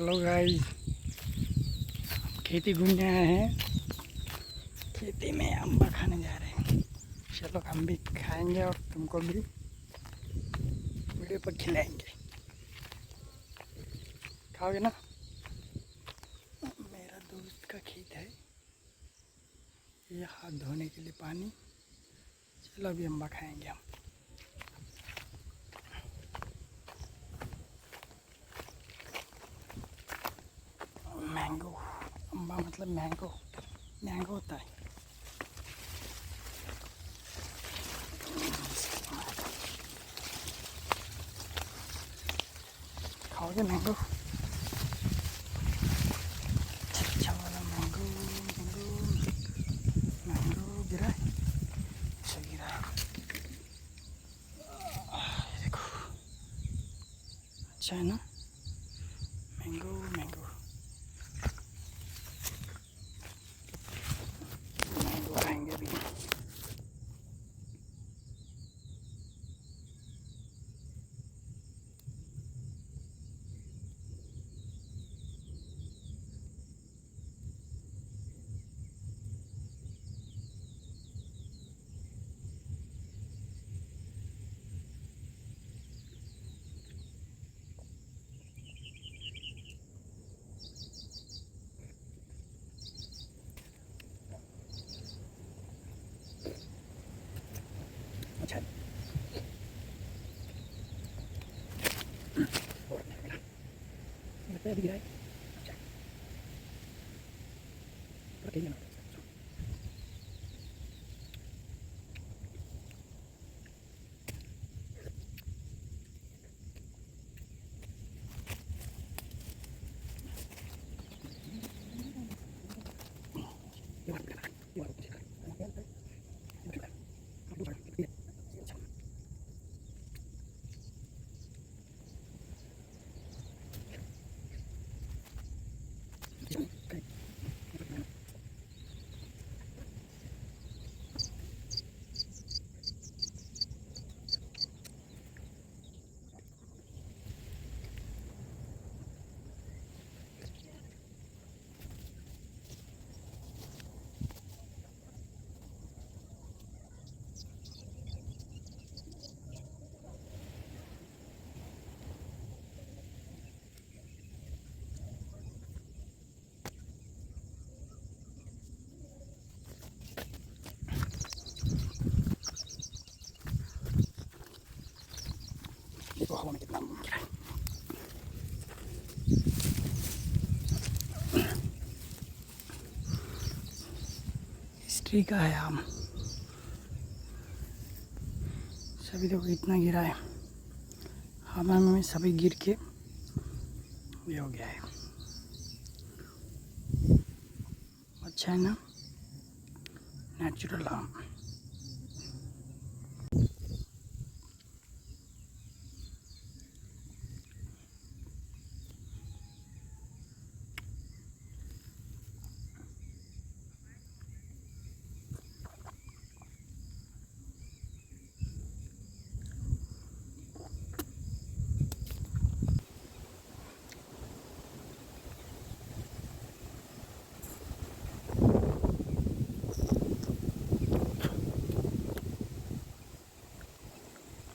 Hello guys, खेती घूमने आए हैं। खेती में अम्बा खाने जा रहे हैं। चलो हम भी खाएंगे और तुमको भी वीडियो पर खिलाएंगे। खाओगे ना? मेरा दोस्त का खेत है, ये हाथ धोने के लिए पानी। चलो अभी अम्बा खाएंगे हम। मैंगो, अम्बा मतलब मैंगो, मैंगो होता है। खाओगे मैंगो? अच्छा वाला मैंगो, मैंगो मैंगो गिरा है। अच्छा गिरा है, ये देखो। अच्छा है ना? मैंगो मैंगो मैंगो खाएंगे अभी। अच्छा लगता है अभी गिरा है। अच्छा थोड़ा खेलना ना। ये वाला करना, ये वाला कुछ करना। आप लोग ये अच्छा इसमें करें। देखो हवा में कितना गिरा है। इस ट्री का है आम। सभी देखो इतना गिरा है, हवा में सभी गिर के ये हो गया है। अच्छा है ना? नेचुरल आम।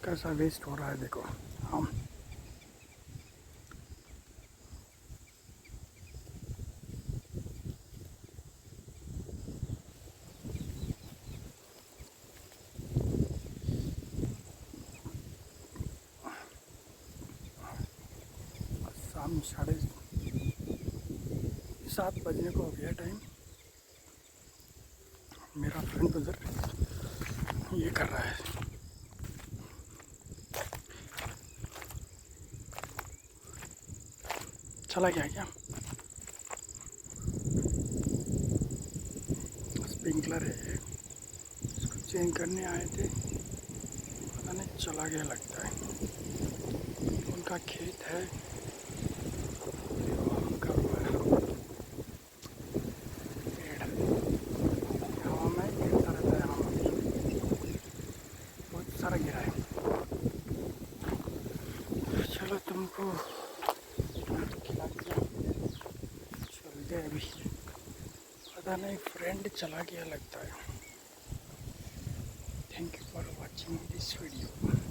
कैसा वेस्ट हो रहा है देखो आम। शाम 7:30 बजने को हो गया टाइम। मेरा फ्रेंड उधर ये कर रहा है। चला गया क्या? स्प्रिंकलर है ये, इसको चेंज करने आए थे, पता नहीं चला गया लगता है। उनका खेत है, आम का पेड़ हवा में गिरता रहता है। आम बहुत सारा गिरा है। चलो तुमको खिला दिया। सकते हैं अभी, पता नहीं फ्रेंड चला गया लगता है। Thank you for watching this video.